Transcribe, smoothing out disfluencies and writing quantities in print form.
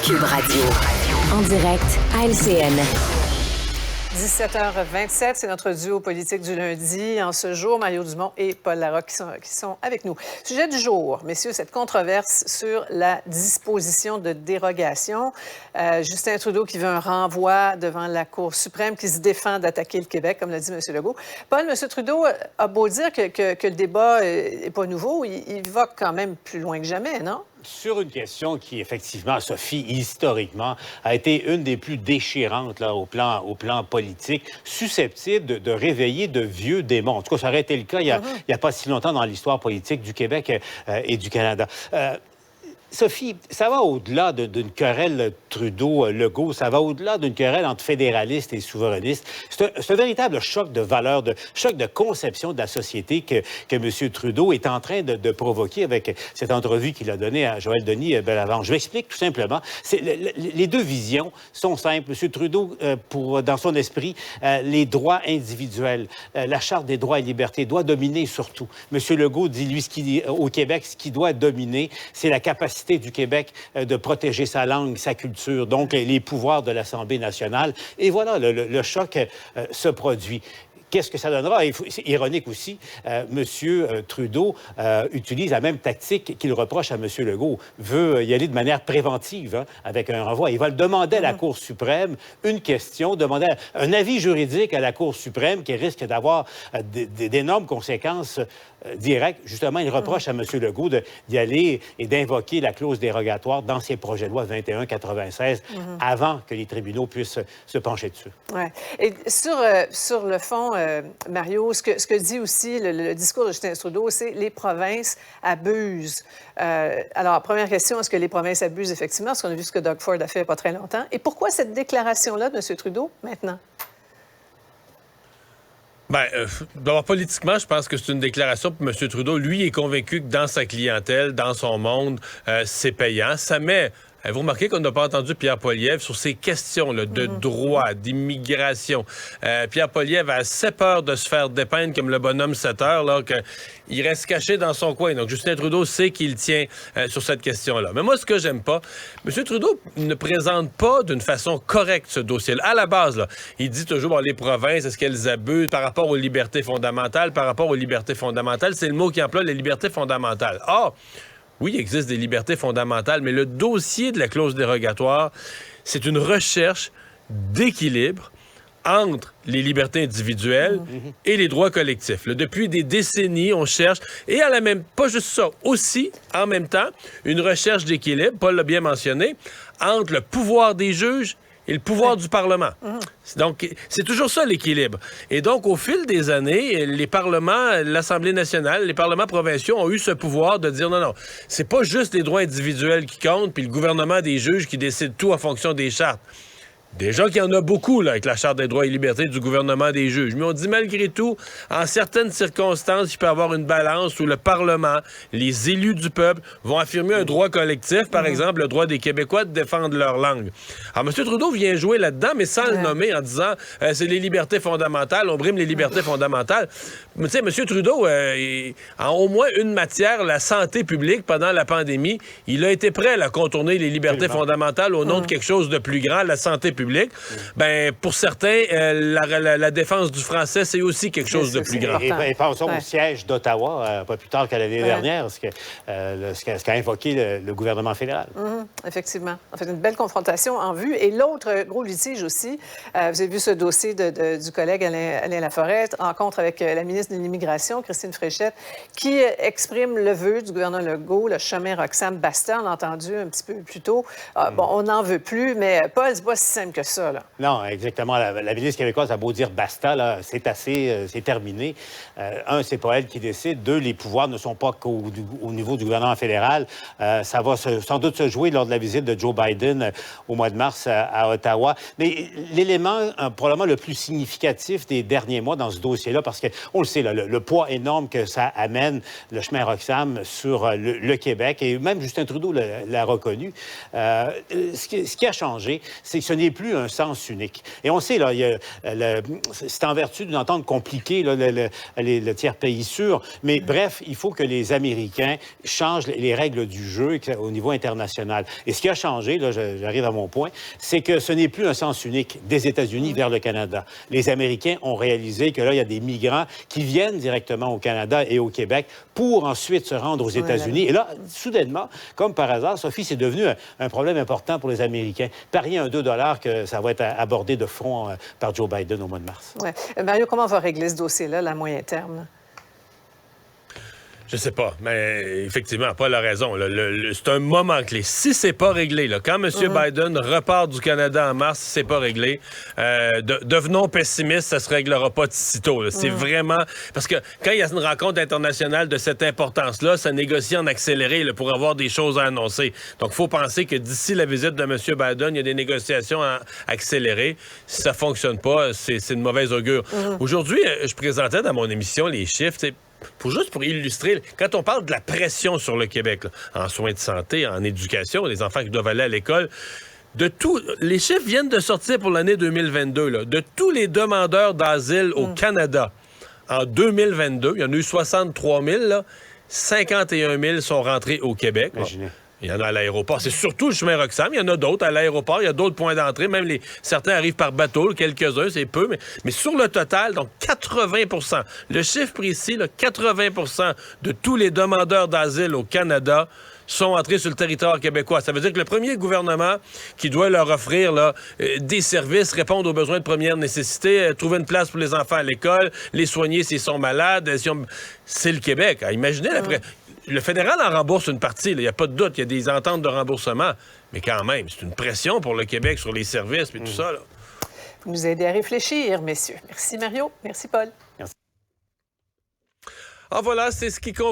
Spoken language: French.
Cube Radio. En direct à LCN. 17h27, c'est notre duo politique du lundi. En ce jour, Mario Dumont et Paul Larocque qui sont avec nous. Sujet du jour, messieurs, cette controverse sur la disposition de dérogation. Justin Trudeau qui veut un renvoi devant la Cour suprême, qui se défend d'attaquer le Québec, comme l'a dit M. Legault. Paul, M. Trudeau a beau dire que le débat n'est pas nouveau, il va quand même plus loin que jamais, non? Sur une question qui, effectivement, Sophie, historiquement, a été une des plus déchirantes là, au plan politique, susceptible de réveiller de vieux démons. En tout cas, ça aurait été le cas il y a pas si longtemps dans l'histoire politique du Québec et du Canada. Sophie, ça va au-delà d'une querelle Trudeau-Legault, ça va au-delà d'une querelle entre fédéralistes et souverainistes. C'est un véritable choc de valeurs, choc de conception de la société que M. Trudeau est en train de provoquer avec cette entrevue qu'il a donnée à Joël Denis Bellavance. Je m'explique tout simplement. Les deux visions sont simples. M. Trudeau, dans son esprit, les droits individuels, la Charte des droits et libertés doit dominer surtout. M. Legault dit, lui, au Québec, ce qui doit dominer, c'est la capacité du Québec de protéger sa langue, sa culture, donc les pouvoirs de l'Assemblée nationale. Et voilà, le choc se produit. Qu'est-ce que ça donnera? C'est ironique aussi, M. Trudeau utilise la même tactique qu'il reproche à M. Legault, veut y aller de manière préventive avec un renvoi. Il va le demander à la Cour suprême, une question, demander un avis juridique à la Cour suprême qui risque d'avoir d'énormes conséquences directes. Justement, il reproche à M. Legault d'y aller et d'invoquer la clause dérogatoire dans ses projets de loi 2196 avant que les tribunaux puissent se pencher dessus. Ouais. Et sur le fond, Mario, ce que dit aussi le discours de Justin Trudeau, c'est les provinces abusent. Alors, première question, est-ce que les provinces abusent effectivement? Parce qu'on a vu ce que Doug Ford a fait il n'y a pas très longtemps. Et pourquoi cette déclaration-là de M. Trudeau maintenant? D'abord, politiquement, je pense que c'est une déclaration pour M. Trudeau. Lui est convaincu que dans sa clientèle, dans son monde, c'est payant. Ça met... Vous remarquez qu'on n'a pas entendu Pierre Poilievre sur ces questions là, de droit, d'immigration. Pierre Poilievre a assez peur de se faire dépeindre comme le bonhomme 7 heures, là, qu'il reste caché dans son coin. Donc, Justin Trudeau sait qu'il tient sur cette question-là. Mais moi, ce que j'aime pas, M. Trudeau ne présente pas d'une façon correcte ce dossier-là. À la base, là, il dit toujours, les provinces, est-ce qu'elles abusent par rapport aux libertés fondamentales? Par rapport aux libertés fondamentales, c'est le mot qui emploie, les libertés fondamentales. Or, oui, il existe des libertés fondamentales, mais le dossier de la clause dérogatoire, c'est une recherche d'équilibre entre les libertés individuelles et les droits collectifs. Là, depuis des décennies, on cherche, et pas juste ça, aussi, en même temps, une recherche d'équilibre, Paul l'a bien mentionné, entre le pouvoir des juges et le pouvoir du Parlement. Donc, c'est toujours ça, l'équilibre. Et donc, au fil des années, les parlements, l'Assemblée nationale, les parlements provinciaux ont eu ce pouvoir de dire non, c'est pas juste les droits individuels qui comptent, puis le gouvernement des juges qui décide tout en fonction des chartes. Déjà qu'il y en a beaucoup là, avec la Charte des droits et libertés du gouvernement des juges. Mais on dit malgré tout, en certaines circonstances, il peut y avoir une balance où le Parlement, les élus du peuple, vont affirmer un droit collectif, par exemple le droit des Québécois de défendre leur langue. Alors, M. Trudeau vient jouer là-dedans, mais sans le nommer, en disant c'est les libertés fondamentales, on brime les libertés fondamentales. Mais tu sais, M. Trudeau, en au moins une matière, la santé publique, pendant la pandémie, il a été prêt à contourner les libertés fondamentales au nom de quelque chose de plus grand, la santé publique. Pour certains, la défense du français, c'est aussi quelque chose de plus grand. Et pensons au siège d'Ottawa, pas plus tard qu'à l'année dernière, ce qu'a invoqué le gouvernement fédéral. Effectivement. En fait, une belle confrontation en vue. Et l'autre gros litige aussi, vous avez vu ce dossier du collègue Alain Laforêt, rencontre avec la ministre de l'Immigration, Christine Fréchette, qui exprime le vœu du gouvernement Legault, le chemin Roxham-Basta, on l'a entendu un petit peu plus tôt. On n'en veut plus, mais Paul, c'est pas si simple que ça, là. Non, exactement. La ministre québécoise a beau dire basta, là, c'est assez, c'est terminé. Un, c'est pas elle qui décide. Deux, les pouvoirs ne sont pas qu'au niveau du gouvernement fédéral. Ça va sans doute se jouer lors de la visite de Joe Biden au mois de mars à Ottawa. Mais l'élément probablement le plus significatif des derniers mois dans ce dossier-là, parce qu'on le sait, là, le poids énorme que ça amène, le chemin Roxham, sur le Québec, et même Justin Trudeau l'a reconnu. Ce qui a changé, c'est que ce n'est plus plus un sens unique. Et on sait, là, c'est en vertu d'une entente compliquée, là, le tiers pays sûr, mais bref, il faut que les Américains changent les règles du jeu au niveau international. Et ce qui a changé, là, j'arrive à mon point, c'est que ce n'est plus un sens unique des États-Unis vers le Canada. Les Américains ont réalisé que là, il y a des migrants qui viennent directement au Canada et au Québec pour ensuite se rendre aux États-Unis. Et là, soudainement, comme par hasard, Sophie, c'est devenu un problème important pour les Américains. Pariez un 2 $ que ça va être abordé de front par Joe Biden au mois de mars. Ouais. Mario, comment on va régler ce dossier-là, à moyen terme? Je sais pas, mais effectivement, Paul a raison. C'est un moment clé. Si c'est pas réglé, là, quand M. Biden repart du Canada en mars, si c'est pas réglé, devenons pessimistes, ça se réglera pas de sitôt. Là. C'est vraiment... Parce que quand il y a une rencontre internationale de cette importance-là, ça négocie en accéléré là, pour avoir des choses à annoncer. Donc, il faut penser que d'ici la visite de M. Biden, il y a des négociations accélérées. Si ça fonctionne pas, c'est une mauvaise augure. Aujourd'hui, je présentais dans mon émission les chiffres, juste pour illustrer, quand on parle de la pression sur le Québec, là, en soins de santé, en éducation, les enfants qui doivent aller à l'école, les chiffres viennent de sortir pour l'année 2022, là, de tous les demandeurs d'asile au Canada. En 2022, il y en a eu 63 000, là, 51 000 sont rentrés au Québec. Imaginez. Il y en a à l'aéroport. C'est surtout le chemin Roxham. Il y en a d'autres à l'aéroport. Il y a d'autres points d'entrée. Même certains arrivent par bateau. Quelques-uns, c'est peu. Mais sur le total, donc 80 %. Le chiffre précis, là, 80 % de tous les demandeurs d'asile au Canada sont entrés sur le territoire québécois. Ça veut dire que le premier gouvernement qui doit leur offrir là, des services, répondre aux besoins de première nécessité, trouver une place pour les enfants à l'école, les soigner s'ils sont malades, c'est le Québec. Imaginez après. Le fédéral en rembourse une partie, il n'y a pas de doute, il y a des ententes de remboursement, mais quand même, c'est une pression pour le Québec sur les services et tout ça. Là. Vous nous aidez à réfléchir, messieurs. Merci Mario, merci Paul. Ah voilà, c'est ce qui conclut.